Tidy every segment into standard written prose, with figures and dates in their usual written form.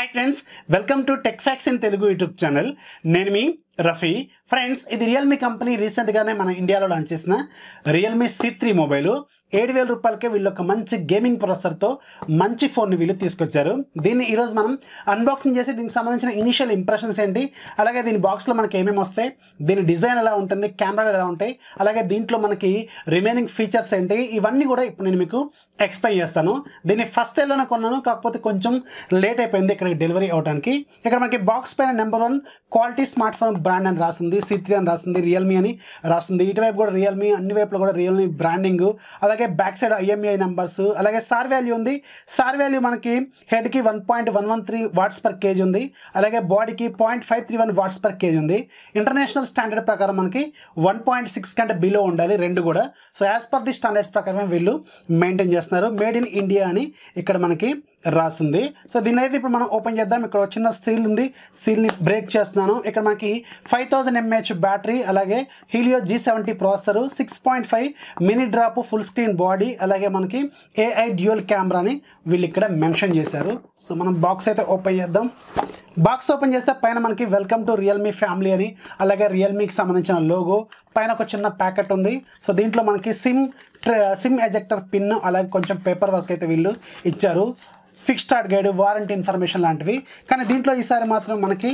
Hi friends, welcome to TechFacts in Telugu YouTube channel. Name Rafee. Friends, ఇది Realme company recent గానే మన ఇండియాలో launch చేసిన Realme C3 mobile 7000 రూపాయలకే వీళ్ళు ఒక మంచి గేమింగ్ ప్రాసెసర్ తో మంచి ఫోన్ ని వీళ్ళు తీసుకొచ్చారు. దీన్ని ఈ రోజు మనం అన్బాక్సింగ్ చేసి దీనికి సంబంధించిన ఇనిషియల్ ఇంప్రెషన్స్ ఏంటి, అలాగే దీని బాక్స్ లో మనకి ఏమేమి వస్తాయి, దీని డిజైన్ ఎలా ఉంటుంది, కెమెరాలు ఎలా ఉంటాయి, అలాగే దీంట్లో మనకి రిమైనింగ్ ఫీచర్స్ ఏంటి, ఇవన్నీ కూడా ఇప్పుడు నేను మీకు ఎక్స్ప్లెయిన్ చేస్తాను. దీన్ని ఫస్ట్ ఎల్లోనే కొన్నాను, కాకపోతే కొంచెం లేట్ అయిపోయింది ఇక్కడికి డెలివరీ అవడానికి. ఇక్కడ మనకి బాక్స్ పైన number 1 quality smart phone brand అని రాస్తుంది, C3 అని రాస్తుంది, రియల్మీ అని రాస్తుంది. ఇటువైపు కూడా రియల్మీ, అన్ని వైపులో కూడా రియల్మీ బ్రాండింగ్, అలాగే బ్యాక్ సైడ్ IMEI నెంబర్స్, అలాగే సార్ వాల్యూ ఉంది. సార్ వాల్యూ మనకి హెడ్కి 1.113 వాట్స్ పర్ కేజీ ఉంది, అలాగే బాడీకి 0.531 వాట్స్ పర్ కేజీ ఉంది. ఇంటర్నేషనల్ స్టాండర్డ్ ప్రకారం మనకి 1.6 కంటే బిలో ఉండాలి రెండు కూడా. So as per the standards ప్రకారమే వీళ్ళు మెయింటైన్ చేస్తున్నారు. మేడ్ ఇన్ ఇండియా అని ఇక్కడ మనకి రాసింది. సో దీన్ని అయితే ఇప్పుడు మనం ఓపెన్ చేద్దాం. ఇక్కడ చిన్న సీల్ ఉంది, సీల్ని బ్రేక్ చేస్తున్నాను. ఇక్కడ మనకి 5000 mAh బ్యాటరీ, అలాగే Helio G70 processor, 6.5 mini drop full screen body, అలాగే మనకి AI డ్యూయల్ కెమెరాని వీళ్ళు ఇక్కడ మెన్షన్ చేశారు. సో మనం బాక్స్ అయితే ఓపెన్ చేద్దాం. బాక్స్ ఓపెన్ చేస్తే పైన మనకి వెల్కమ్ టు రియల్మీ ఫ్యామిలీ అని, అలాగే రియల్మీకి సంబంధించిన లోగో, పైన ఒక చిన్న ప్యాకెట్ ఉంది. సో దీంట్లో మనకి సిమ్ ఎజెక్టర్ పిన్, అలాగే కొంచెం పేపర్ వర్క్ అయితే వీళ్ళు ఇచ్చారు. Fix start guide, warranty information లాంటివి. కానీ దీంట్లో ఈసారి మాత్రం మనకి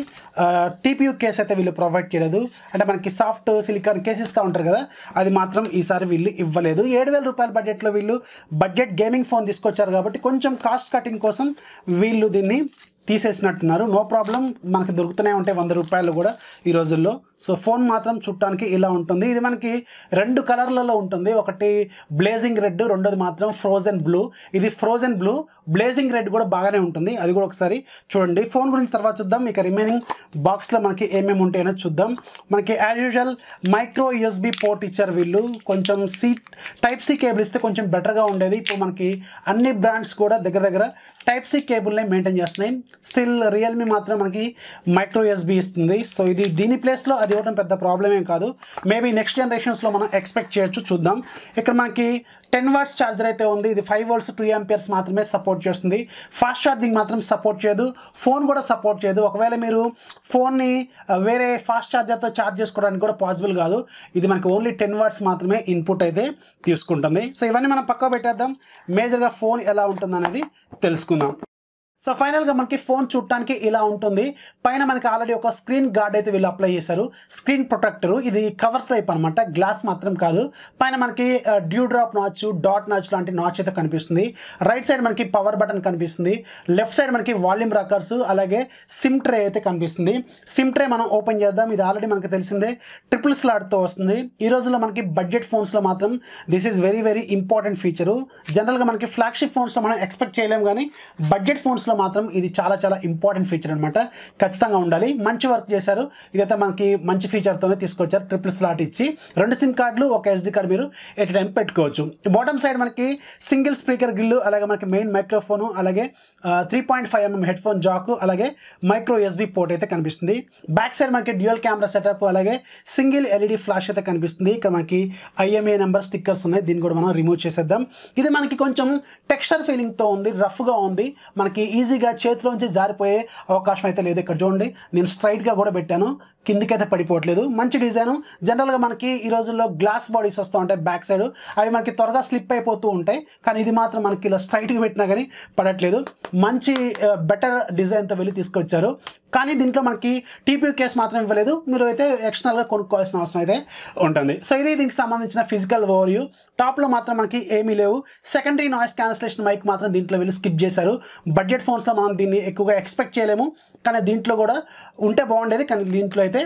TPU కేస్ అయితే వీళ్ళు ప్రొవైడ్ చేయలేదు. అంటే మనకి సాఫ్ట్ సిలికాన్ కేస్ ఇస్తూ ఉంటారు కదా, అది మాత్రం ఈసారి వీళ్ళు ఇవ్వలేదు. 7000 రూపాయల బడ్జెట్లో వీళ్ళు బడ్జెట్ గేమింగ్ ఫోన్ తీసుకొచ్చారు కాబట్టి కొంచెం కాస్ట్ కటింగ్ కోసం వీళ్ళు దీన్ని తీసేసినట్టున్నారు. నో ప్రాబ్లం, మనకి దొరుకుతూనే ఉంటాయి 100 రూపాయలు కూడా ఈ రోజుల్లో. సో ఫోన్ మాత్రం చూడటానికి ఇలా ఉంటుంది. ఇది మనకి 2 కలర్లలో ఉంటుంది, ఒకటి బ్లేజింగ్ రెడ్, రెండోది మాత్రం ఫ్రోజన్ బ్లూ. ఇది ఫ్రోజన్ బ్లూ, బ్లేజింగ్ రెడ్ కూడా బాగానే ఉంటుంది, అది కూడా ఒకసారి చూడండి. ఫోన్ గురించి తర్వాత చూద్దాం. ఇక రిమైనింగ్ బాక్స్లో మనకి ఏమేమి ఉంటాయో చూద్దాం. మనకి as usual micro USB port ఇచ్చారు వీళ్ళు. కొంచెం టైప్ సి కేబుల్ ఇస్తే కొంచెం బెటర్గా ఉండేది. ఇప్పుడు మనకి అన్ని బ్రాండ్స్ కూడా దగ్గర టైప్ సి కేబుల్నే మెయింటైన్ చేస్తున్నాయి. స్టిల్ రియల్మీ మాత్రం మనకి మైక్రో USB ఇస్తుంది. సో ఇది దీని ప్లేస్లో అది ఇవ్వడం పెద్ద ప్రాబ్లం ఏం కాదు. మేబీ నెక్స్ట్ జనరేషన్స్లో మనం ఎక్స్పెక్ట్ చేయొచ్చు, చూద్దాం. ఇక్కడ మనకి 10 వాట్స్ ఛార్జర్ అయితే ఉంది. ఇది 5 volts 2 amperes మాత్రమే సపోర్ట్ చేస్తుంది. ఫాస్ట్ ఛార్జింగ్ మాత్రం సపోర్ట్ చేయదు, ఫోన్ కూడా సపోర్ట్ చేయదు. ఒకవేళ మీరు ఫోన్ని వేరే ఫాస్ట్ ఛార్జర్తో ఛార్జ్ చేసుకోవడానికి కూడా పాసిబుల్ కాదు. ఇది మనకి ఓన్లీ 10 వాట్స్ మాత్రమే ఇన్పుట్ అయితే తీసుకుంటుంది. సో ఇవన్నీ మనం పక్క పెట్టేద్దాం. మేజర్గా ఫోన్ ఎలా ఉంటుంది అనేది తెలుసుకుందాం. సో ఫైనల్గా మనకి ఫోన్ చూడటానికి ఇలా ఉంటుంది. పైన మనకి ఆల్రెడీ ఒక స్క్రీన్ గార్డ్ అయితే వీళ్ళు అప్లై చేశారు, స్క్రీన్ ప్రొటెక్టర్. ఇది కవర్ టైప్ అనమాట, గ్లాస్ మాత్రం కాదు. పైన మనకి due drop notch, dot notch లాంటి నాచ్ అయితే కనిపిస్తుంది. రైట్ సైడ్ మనకి పవర్ బటన్ కనిపిస్తుంది. లెఫ్ట్ సైడ్ మనకి వాల్యూమ్ రాకర్స్, అలాగే సిమ్ ట్రే అయితే కనిపిస్తుంది. సిమ్ ట్రే మనం ఓపెన్ చేద్దాం. ఇది ఆల్రెడీ మనకి తెలిసిందే, ట్రిపుల్ స్లాట్తో వస్తుంది. ఈ రోజుల్లో మనకి బడ్జెట్ ఫోన్స్లో మాత్రం this is very important feature. జనరల్గా మనకి ఫ్లాగ్షిప్ ఫోన్స్లో మనం ఎక్స్పెక్ట్ చేయలేము, కానీ బడ్జెట్ ఫోన్స్లో మాత్రం ఇది చాలా ఇంపార్టెంట్ ఫీచర్ అనమాట. ఖచ్చితంగా ఉండాలి. మంచి వర్క్ చేశారు. ఇదైతే మనకి మంచి ఫీచర్తోనే తీసుకొచ్చారు. ట్రిపుల్ స్లాట్ ఇచ్చి 2 సిమ్ కార్డులు, ఒక SD కార్డు మీరు ఎట్ టైం పెట్టుకోవచ్చు. బాటమ్ సైడ్ మనకి సింగిల్ స్పీకర్ గిల్లు, అలాగే మనకి మెయిన్ మైక్రోఫోను, అలాగే 3.5mm హెడ్ ఫోన్ జాకు, అలాగే మైక్రో USB పోర్ట్ అయితే కనిపిస్తుంది. బ్యాక్ సైడ్ మనకి డ్యూయల్ కెమెరా సెటప్, అలాగే సింగిల్ LED ఫ్లాష్ అయితే కనిపిస్తుంది. ఇక్కడ మనకి IMEI నెంబర్ స్టిక్కర్స్ ఉన్నాయి, దీన్ని కూడా మనం రిమూవ్ చేసేద్దాం. ఇది మనకి కొంచెం టెక్స్చర్ ఫీలింగ్తో ఉంది, రఫ్గా ఉంది. మనకి ఈజీగా చేతిలోంచి జారిపోయే అవకాశం అయితే లేదు. ఇక్కడ చూడండి, నేను స్ట్రైట్గా కూడా పెట్టాను, కిందికైతే పడిపోవట్లేదు. మంచి డిజైను. జనరల్గా మనకి ఈ రోజుల్లో గ్లాస్ బాడీస్ వస్తూ ఉంటాయి బ్యాక్ సైడ్, అవి మనకి త్వరగా స్లిప్ అయిపోతూ ఉంటాయి. కానీ ఇది మాత్రం మనకి ఇలా స్ట్రైట్గా పెట్టినా కానీ పడట్లేదు. మంచి బెటర్ డిజైన్తో వెళ్ళి తీసుకొచ్చారు. కానీ దీంట్లో మనకి TPU కేస్ మాత్రం ఇవ్వలేదు, మీరు అయితే ఎక్స్టర్నల్గా కొనుక్కోవాల్సిన అవసరం అయితే ఉంటుంది. సో ఇది దీనికి సంబంధించిన ఫిజికల్ ఓవర్వ్యూ. టాప్లో మాత్రం మనకి ఏమీ లేవు. సెకండరీ నాయిస్ క్యాన్సిలేషన్ మైక్ మాత్రం దీంట్లో వీళ్ళు స్కిప్ చేశారు. బడ్జెట్ ఫోన్స్లో మనం దీన్ని ఎక్కువగా ఎక్స్పెక్ట్ చేయలేము, కానీ దీంట్లో కూడా ఉంటే బాగుండేది, కానీ దీంట్లో అయితే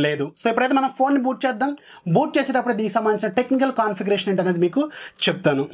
లేదు. సో ఇప్పుడైతే మనం ఫోన్ని బూట్ చేద్దాం. బూట్ చేసేటప్పుడు దీనికి సంబంధించిన టెక్నికల్ కాన్ఫిగరేషన్ ఏంటనేది మీకు చెప్తాను.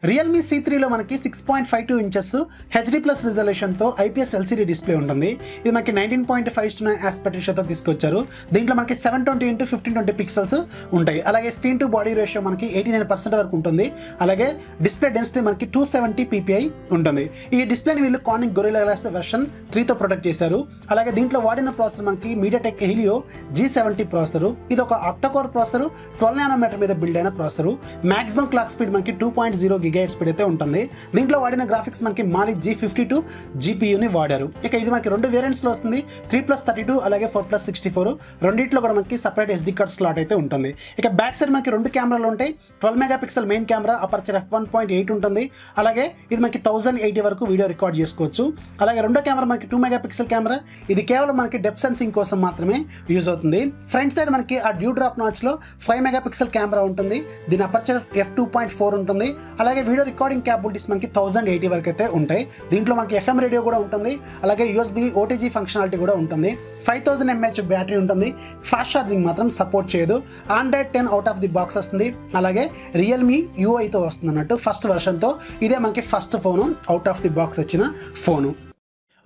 Realme C3లో మనకి 6.52 inches HD+ రిజల్యూషన్తో IPS LCD display ఉంటుంది. ఇది మనకి 19.5:9 ఆస్పెక్ట్ రేషియోతో తీసుకొచ్చారు. దీంట్లో మనకి 720x1520 పిక్సెల్స్ ఉంటాయి. అలాగే స్క్రీన్ టు బాడీ రేషియో మనకి 89% వరకు ఉంటుంది. అలాగే డిస్ప్లే డెన్సిటీ మనకి 270 ppi ఉంటుంది. ఈ డిస్ప్లేని వీళ్ళు కార్నింగ్ గొరిల్లా గ్లాస్ వెర్షన్ 3తో ప్రొటెక్ట్ చేశారు. అలాగే దీంట్లో వాడిన ప్రాసెసర్ మనకి MediaTek Helio G70 ప్రాసెసర్. ఇది ఒక ఆక్టా కోర్ ప్రాసెసర్, 12 nm మీద బిల్డ్ అయిన ప్రాసెసర్. మాక్సిమం క్లాక్ స్పీడ్ మనకి 2.0 GHz స్పీడ్ అయితే ఉంటుంది. దీంట్లో వాడిన గ్రాఫిక్స్ మనకి మాలి G52 GPUని వాడారు. ఇక ఇది మనకి 2 వేరియంట్స్లో వస్తుంది, 3+32 అలాగే 4+64. రెండిట్లో కూడా మనకి సపరేట్ SD కార్డ్ స్లాట్ అయితే ఉంటుంది. ఇక బ్యాక్ సైడ్ మనకి 2 కెమెరాలు ఉంటాయి. 12 megapixel main camera, aperture f1.8 ఉంటుంది. అలాగే ఇది మనకి 1080 వరకు వీడియో రికార్డ్ చేసుకోవచ్చు. అలాగే రెండో కెమెరా మనకి 2 మెగాపిక్సెల్ కెమెరా, ఇది కేవలం మనకి డెప్త్ సెన్సింగ్ కోసం మాత్రమే యూజ్ అవుతుంది. ఫ్రంట్ సైడ్ మనకి ఆ డ్యూ డ్రాప్ నాచ్లో 5 మెగాపిక్సెల్ కెమెరా ఉంటుంది. దీని అపర్చర్ f2.4 ఉంటుంది. అలాగే వీడియో రికార్డింగ్ క్యాపబిలిటీస్ మనకి 1080 వరకు అయితే ఉంటాయి. దీంట్లో మనకి FM రేడియో కూడా ఉంటుంది. అలాగే USB OTG ఫంక్షనాలిటీ కూడా ఉంటుంది. 5000 mAh బ్యాటరీ ఉంటుంది. ఫాస్ట్ ఛార్జింగ్ మాత్రం సపోర్ట్ చేయదు. Android 10 out of the box వస్తుంది. అలాగే రియల్మీ UI తో వస్తుంది అన్నట్టు ఫస్ట్ వర్షన్తో. ఇదే మనకి first phone, out of the box వచ్చిన ఫోను.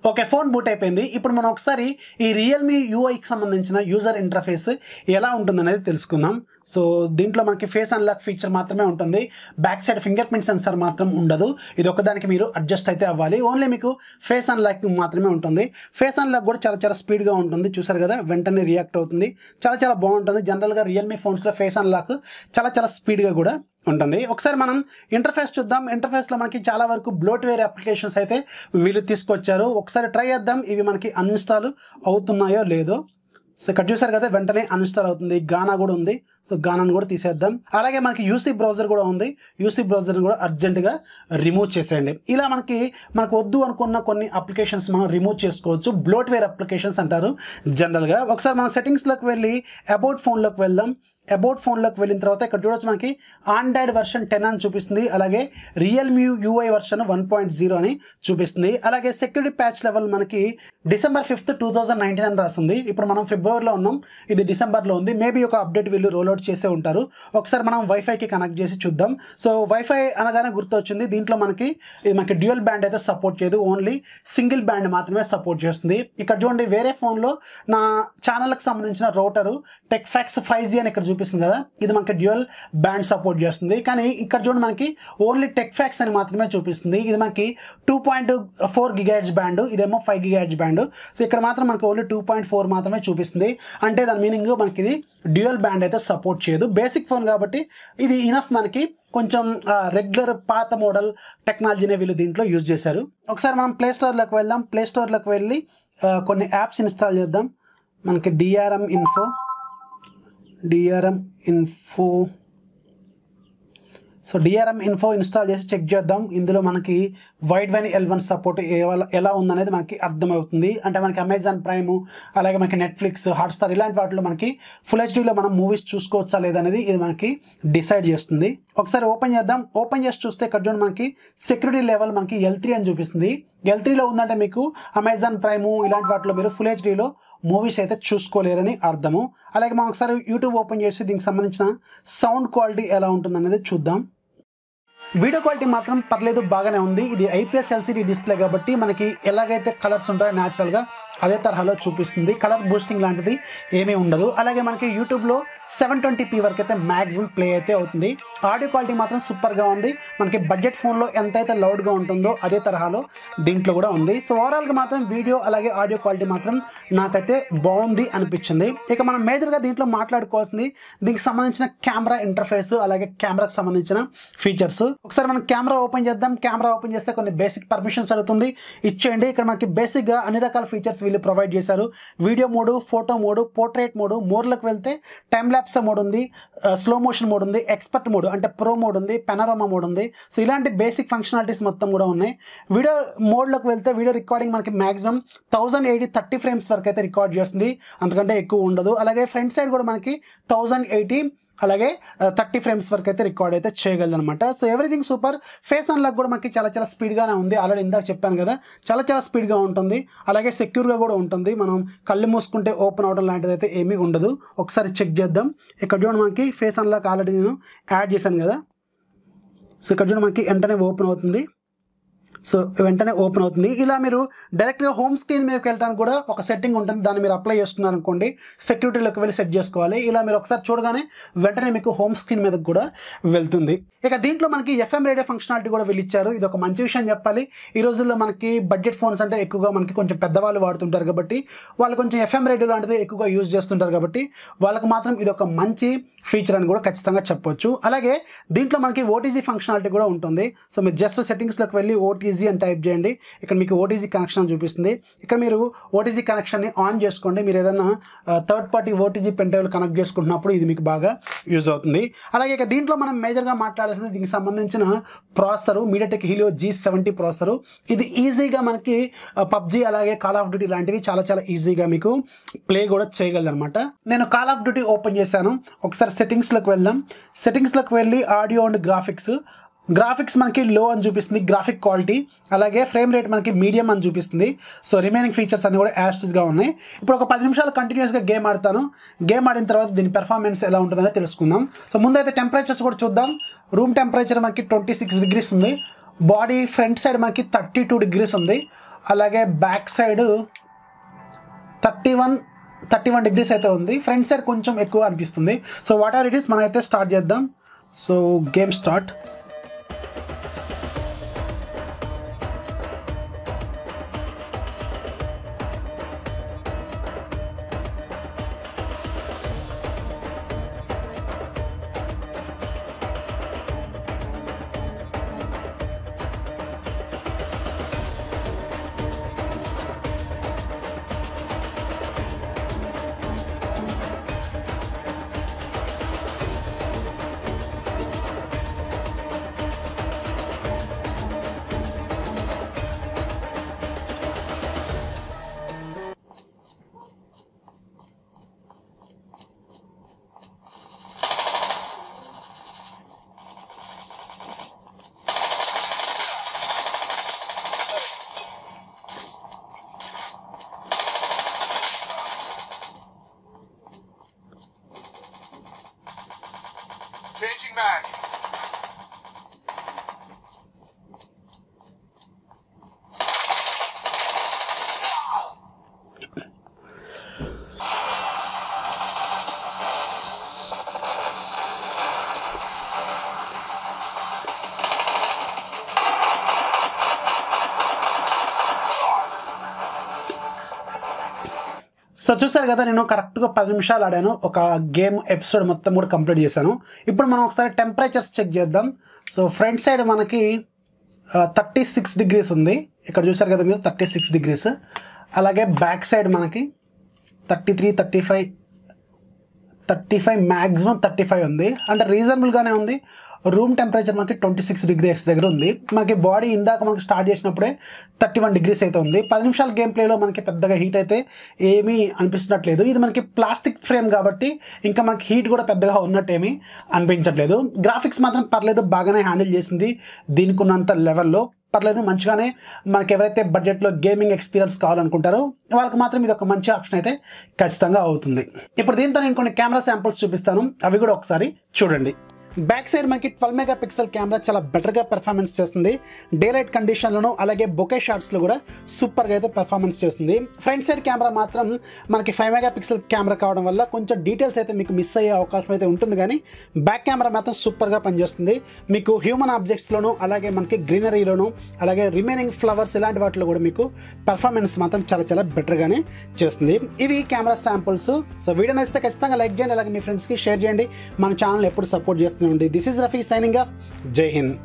ఓకే, ఫోన్ బూట్ అయిపోయింది. ఇప్పుడు మనం ఒకసారి ఈ రియల్మీ UIకి సంబంధించిన యూజర్ ఇంటర్ఫేస్ ఎలా ఉంటుందనేది తెలుసుకుందాం. సో దీంట్లో మనకి ఫేస్ అన్లాక్ ఫీచర్ మాత్రమే ఉంటుంది. Back side finger print censor మాత్రం ఉండదు. ఇది ఒకదానికి మీరు అడ్జస్ట్ అయితే అవ్వాలి. ఓన్లీ మీకు ఫేస్ అన్లాక్ మాత్రమే ఉంటుంది. ఫేస్ అన్లాక్ కూడా చాలా స్పీడ్గా ఉంటుంది. చూసారు కదా, వెంటనే రియాక్ట్ అవుతుంది. చాలా బాగుంటుంది. జనరల్గా రియల్మీ ఫోన్స్లో ఫేస్ అన్లాక్ చాలా స్పీడ్గా కూడా ఉంటుంది. ఒకసారి మనం ఇంటర్ఫేస్ చూద్దాం. ఇంటర్ఫేస్లో మనకి చాలా వరకు బ్లోట్వేర్ అప్లికేషన్స్ అయితే వీళ్ళు తీసుకొచ్చారు. ఒకసారి ట్రై చేద్దాం ఇవి మనకి అన్ఇన్స్టాల్ అవుతున్నాయో లేదో. సో ఇక్కడ చూసారు కదా, వెంటనే అన్ఇన్స్టాల్ అవుతుంది. గానా కూడా ఉంది. సో గానాను కూడా తీసేద్దాం. అలాగే మనకి యూసీ బ్రౌజర్ కూడా ఉంది. యూసీ బ్రౌజర్ని కూడా అర్జెంటుగా రిమూవ్ చేసేయండి. ఇలా మనకు వద్దు అనుకున్న కొన్ని అప్లికేషన్స్ మనం రిమూవ్ చేసుకోవచ్చు. బ్లోట్వేర్ అప్లికేషన్స్ అంటారు జనరల్గా. ఒకసారి మన సెట్టింగ్స్లోకి వెళ్ళి అబౌట్ ఫోన్లోకి వెళ్దాం. అబౌట్ ఫోన్లోకి వెళ్ళిన తర్వాత ఇక్కడ చూడొచ్చు మనకి ఆండ్రాయిడ్ వర్షన్ 10 అని చూపిస్తుంది. అలాగే రియల్మీ UI వర్షన్ 1.0 అని చూపిస్తుంది. అలాగే సెక్యూరిటీ ప్యాచ్ లెవెల్ మనకి December 5th 2019 అని రాస్తుంది. ఇప్పుడు మనం ఫిబ్రవరిలో ఉన్నాం, ఇది డిసెంబర్లో ఉంది. మేబీ ఒక అప్డేట్ వీళ్ళు రోల్అవుట్ చేసే ఉంటారు. ఒకసారి మనం వైఫైకి కనెక్ట్ చేసి చూద్దాం. సో వైఫై అనగానే గుర్తొచ్చింది, దీంట్లో మనకి డ్యూయల్ బ్యాండ్ అయితే సపోర్ట్ చేయదు. ఓన్లీ సింగిల్ బ్యాండ్ మాత్రమే సపోర్ట్ చేస్తుంది. ఇక్కడ చూడండి, వేరే ఫోన్లో నా ఛానల్కి సంబంధించిన రౌటరు TechFacts 5G అని ఇక్కడ చూపిస్తుంది కదా, ఇది మనకి డ్యూయల్ బ్యాండ్ సపోర్ట్ చేస్తుంది. కానీ ఇక్కడ చూడండి మనకి ఓన్లీ TechFacts అని మాత్రమే చూపిస్తుంది. ఇది మనకి 2.4 GHz బ్యాండ్, ఇదేమో 5 GHz బ్యాండ్. సో ఇక్కడ మాత్రం మనకి ఓన్లీ 2.4 మాత్రమే చూపిస్తుంది. అంటే దాని మీనింగ్ మనకి ఇది డ్యూయల్ బ్యాండ్ అయితే సపోర్ట్ చేయదు. బేసిక్ ఫోన్ కాబట్టి ఇది ఇనఫ్. మనకి కొంచెం రెగ్యులర్ పాత మోడల్ టెక్నాలజీనే వీళ్ళు దీంట్లో యూజ్ చేశారు. ఒకసారి మనం ప్లే స్టోర్లోకి వెళ్దాం. ప్లే స్టోర్లోకి వెళ్ళి కొన్ని యాప్స్ ఇన్స్టాల్ చేద్దాం. మనకి DRM info. So DRM info install చేసి చెక్ చేద్దాం. ఇందులో మనకి వైడ్ వైన్ L1 సపోర్ట్ ఎలా ఉందనేది మనకి అర్థమవుతుంది. అంటే మనకి అమెజాన్ ప్రైమ్, అలాగే మనకి నెట్ఫ్లిక్స్, హాట్స్టార్ ఇలాంటి వాటిలో మనకి ఫుల్ హెచ్డీలో మనం మూవీస్ చూసుకోవచ్చా లేదనేది ఇది మనకి డిసైడ్ చేస్తుంది. ఒకసారి ఓపెన్ చేద్దాం. ఓపెన్ చేసి చూస్తే ఇక్కడ చూడండి మనకి సెక్యూరిటీ లెవెల్ మనకి L3 అని చూపిస్తుంది. L3లో ఉందంటే మీకు అమెజాన్ ప్రైము ఇలాంటి వాటిలో మీరు ఫుల్ హెచ్డీలో మూవీస్ అయితే చూసుకోలేరని అర్థము. అలాగే మనం ఒకసారి యూట్యూబ్ ఓపెన్ చేసి దీనికి సంబంధించిన సౌండ్ క్వాలిటీ ఎలా ఉంటుందనేది చూద్దాం. వీడియో క్వాలిటీ మాత్రం పర్లేదు, బాగానే ఉంది. ఇది IPS LCD డిస్ప్లే కాబట్టి మనకి ఎలాగైతే కలర్స్ ఉంటాయో న్యాచురల్గా అదే తరహాలో చూపిస్తుంది. కలర్ బూస్టింగ్ లాంటిది ఏమీ ఉండదు. అలాగే మనకి యూట్యూబ్లో 720p వరకు అయితే మ్యాక్సిమం ప్లే అయితే అవుతుంది. ఆడియో క్వాలిటీ మాత్రం సూపర్గా ఉంది. మనకి బడ్జెట్ ఫోన్లో ఎంతైతే లౌడ్గా ఉంటుందో అదే తరహాలో దీంట్లో కూడా ఉంది. సో ఓవరాల్గా మాత్రం వీడియో అలాగే ఆడియో క్వాలిటీ మాత్రం నాకైతే బాగుంది అనిపించింది. ఇక మనం మేజర్గా దీంట్లో మాట్లాడుకోవాల్సింది దీనికి సంబంధించిన కెమెరా ఇంటర్ఫేస్, అలాగే కెమెరాకి సంబంధించిన ఫీచర్స్. ఒకసారి మనం కెమెరా ఓపెన్ చేద్దాం. కెమెరా ఓపెన్ చేస్తే కొన్ని బేసిక్ పర్మిషన్స్ అడుగుతుంది, ఇచ్చేయండి. ఇక్కడ మనకి బేసిక్గా అన్ని రకాల ఫీచర్స్ వీళ్ళు ప్రొవైడ్ చేశారు. Video mode, photo mode, portrait mode, మోడ్లోకి వెళ్తే టైమ్ ల్యాప్స్ మోడ్ ఉంది, స్లో మోషన్ మోడ్ ఉంది, ఎక్స్పర్ట్ మోడ్ అంటే ప్రో మోడ్ ఉంది, పెనోరామా మోడ్ ఉంది. సో ఇలాంటి బేసిక్ ఫంక్షనాలిటీస్ మొత్తం కూడా ఉన్నాయి. వీడియో మోడ్లోకి వెళ్తే వీడియో రికార్డింగ్ మనకి మ్యాక్సిమం 1080 30 ఫ్రేమ్స్ వరకు అయితే రికార్డ్ చేస్తుంది, అంతకంటే ఎక్కువ ఉండదు. అలాగే ఫ్రంట్ సైడ్ కూడా మనకి 1080 అలాగే 30 ఫ్రేమ్స్ వరకు అయితే రికార్డ్ అయితే చేయగలదు అనమాట. So everything super. Face unlock కూడా మనకి చాలా స్పీడ్గానే ఉంది. ఆల్రెడీ ఇందాక చెప్పాను కదా, చాలా స్పీడ్గా ఉంటుంది. అలాగే సెక్యూర్గా కూడా ఉంటుంది. మనం కళ్ళు మూసుకుంటే ఓపెన్ అవడం లాంటిది అయితే ఏమీ ఉండదు. ఒకసారి చెక్ చేద్దాం. ఇక్కడ చూడండి మనకి ఫేస్ అన్లాక్ ఆల్రెడీ నేను యాడ్ చేశాను కదా. సో ఇక్కడ చూడండి మనకి వెంటనే ఓపెన్ అవుతుంది. సో వెంటనే ఓపెన్ అవుతుంది. ఇలా మీరు డైరెక్ట్గా హోమ్ స్క్రీన్ మీదకి వెళ్ళడానికి కూడా ఒక సెట్టింగ్ ఉంటుంది, దాన్ని మీరు అప్లై చేసుకున్నారు అనుకోండి, సెక్యూరిటీలోకి వెళ్ళి సెట్ చేసుకోవాలి. ఇలా మీరు ఒకసారి చూడగానే వెంటనే మీకు హోమ్ స్క్రీన్ మీదకి కూడా వెళ్తుంది. ఇక దీంట్లో మనకి FM రేడియో ఫంక్షనాలిటీ కూడా వీళ్ళు ఇచ్చారు. ఇది ఒక మంచి విషయం చెప్పాలి. ఈ రోజుల్లో మనకి బడ్జెట్ ఫోన్స్ అంటే ఎక్కువగా మనకి కొంచెం పెద్దవాళ్ళు వాడుతుంటారు కాబట్టి వాళ్ళు కొంచెం FM రేడియో లాంటిది ఎక్కువగా యూజ్ చేస్తుంటారు కాబట్టి వాళ్ళకి మాత్రం ఇది ఒక మంచి ఫీచర్ అని కూడా ఖచ్చితంగా చెప్పొచ్చు. అలాగే దీంట్లో మనకి OTG ఫంక్షనాలిటీ కూడా ఉంటుంది. సో మీరు జస్ట్ సెట్టింగ్స్లోకి వెళ్ళి OTG అని టైప్ చేయండి. ఇక్కడ మీకు OTG కనెక్షన్ అని చూపిస్తుంది. ఇక్కడ మీరు OTG కనెక్షన్ని ఆన్ చేసుకోండి. మీరు ఏదైనా థర్డ్ పార్టీ OTG పెన్ డ్రైవ్లు కనెక్ట్ చేసుకుంటున్నప్పుడు ఇది మీకు బాగా యూజ్ అవుతుంది. అలాగే ఇక దీంట్లో మనం మేజర్గా మాట్లాడాల్సింది దీనికి సంబంధించిన processor MediaTek Helio G70 processor. ఇది ఈజీగా మనకి PUBG అలాగే కాల్ ఆఫ్ డ్యూటీ లాంటివి చాలా ఈజీగా మీకు ప్లే కూడా చేయగలదు అనమాట. నేను కాల్ ఆఫ్ డ్యూటీ ఓపెన్ చేశాను. ఒకసారి సెట్టింగ్స్లోకి వెళ్దాం. సెట్టింగ్స్లోకి వెళ్ళి ఆడియో అండ్ గ్రాఫిక్స్ మనకి లో అని చూపిస్తుంది, గ్రాఫిక్ క్వాలిటీ. అలాగే ఫ్రేమ్ రేట్ మనకి మీడియం అని చూపిస్తుంది. సో రిమైనింగ్ ఫీచర్స్ అన్ని కూడా యాస్టిస్గా ఉన్నాయి. ఇప్పుడు ఒక 10 నిమిషాలు కంటిన్యూస్గా గేమ్ ఆడతాను. గేమ్ ఆడిన తర్వాత దీని పెర్ఫార్మెన్స్ ఎలా ఉంటుందని తెలుసుకుందాం. సో ముందైతే టెంపరేచర్స్ కూడా చూద్దాం. రూమ్ టెంపరేచర్ మనకి 26 degrees ఉంది. బాడీ ఫ్రంట్ సైడ్ మనకి 32 degrees ఉంది. అలాగే బ్యాక్ సైడ్ 31 degrees అయితే ఉంది. ఫ్రంట్ సైడ్ కొంచెం ఎక్కువ అనిపిస్తుంది. So what are it is, మనం అయితే స్టార్ట్ చేద్దాం. So game start. Changing mag. So చూస్తారు కదా, నేను కరెక్ట్గా 10 నిమిషాలు ఆడాను. ఒక గేమ్ ఎపిసోడ్ మొత్తం కూడా కంప్లీట్ చేశాను. ఇప్పుడు మనం ఒకసారి టెంపరేచర్స్ చెక్ చేద్దాం. సో ఫ్రంట్ సైడ్ మనకి 36 degrees ఉంది. ఇక్కడ చూసారు కదా మీరు 36 degrees. అలాగే బ్యాక్ సైడ్ మనకి 33, 35 మ్యాక్సిమం 35 ఉంది. అంటే రీజనబుల్గానే ఉంది. రూమ్ టెంపరేచర్ మనకి 26 degrees దగ్గర ఉంది. మనకి బాడీ ఇందాక మనకి స్టార్ట్ చేసినప్పుడే 31 degrees అయితే ఉంది. 10 నిమిషాల గేమ్ ప్లేలో మనకి పెద్దగా హీట్ అయితే ఏమీ అనిపిస్తున్నట్లేదు. ఇది మనకి ప్లాస్టిక్ ఫ్రేమ్ కాబట్టి ఇంకా మనకి హీట్ కూడా పెద్దగా ఉన్నట్టేమీ అనిపించట్లేదు. గ్రాఫిక్స్ మాత్రం పర్లేదు, బాగానే హ్యాండిల్ చేసింది. దీనికి ఉన్నంత లెవెల్లో పర్లేదు, మంచిగానే. మనకి ఎవరైతే బడ్జెట్లో గేమింగ్ ఎక్స్పీరియన్స్ కావాలనుకుంటారో వాళ్ళకి మాత్రం ఇది ఒక మంచి ఆప్షన్ అయితే ఖచ్చితంగా అవుతుంది. ఇప్పుడు దీంతో నేను కొన్ని కెమెరా శాంపుల్స్ చూపిస్తాను, అవి కూడా ఒకసారి చూడండి. బ్యాక్ సైడ్ మనకి 12 మెగాపిక్సెల్ కెమెరా చాలా బెటర్గా పెర్ఫార్మెన్స్ చేస్తుంది. డే లైట్ కండిషన్లోనూ అలాగే బొకే షాట్స్లో కూడా సూపర్గా అయితే పెర్ఫార్మెన్స్ చేస్తుంది. ఫ్రంట్ సైడ్ కెమెరా మాత్రం మనకి 5 మెగాపిక్సెల్ కెమెరా కావడం వల్ల కొంచెం డీటెయిల్స్ అయితే మీకు మిస్ అయ్యే అవకాశం అయితే ఉంటుంది, కానీ బ్యాక్ కెమెరా మాత్రం సూపర్గా పనిచేస్తుంది. మీకు హ్యూమన్ ఆబ్జెక్ట్స్లోనూ అలాగే మనకి గ్రీనరీలోనూ అలాగే రిమైనింగ్ ఫ్లవర్స్ ఇలాంటి వాటిలో కూడా మీకు పెర్ఫార్మెన్స్ మాత్రం చాలా బెటర్గానే చేస్తుంది. ఇవి కెమెరా శాంపుల్స్. సో వీడియో నచ్చితే ఖచ్చితంగా లైక్ చేయండి, అలాగే మీ ఫ్రెండ్స్కి షేర్ చేయండి. మన ఛానల్ ఎప్పుడు సపోర్ట్ చేస్తూనే ఉండి. This is Rafi signing off. జై హింద్.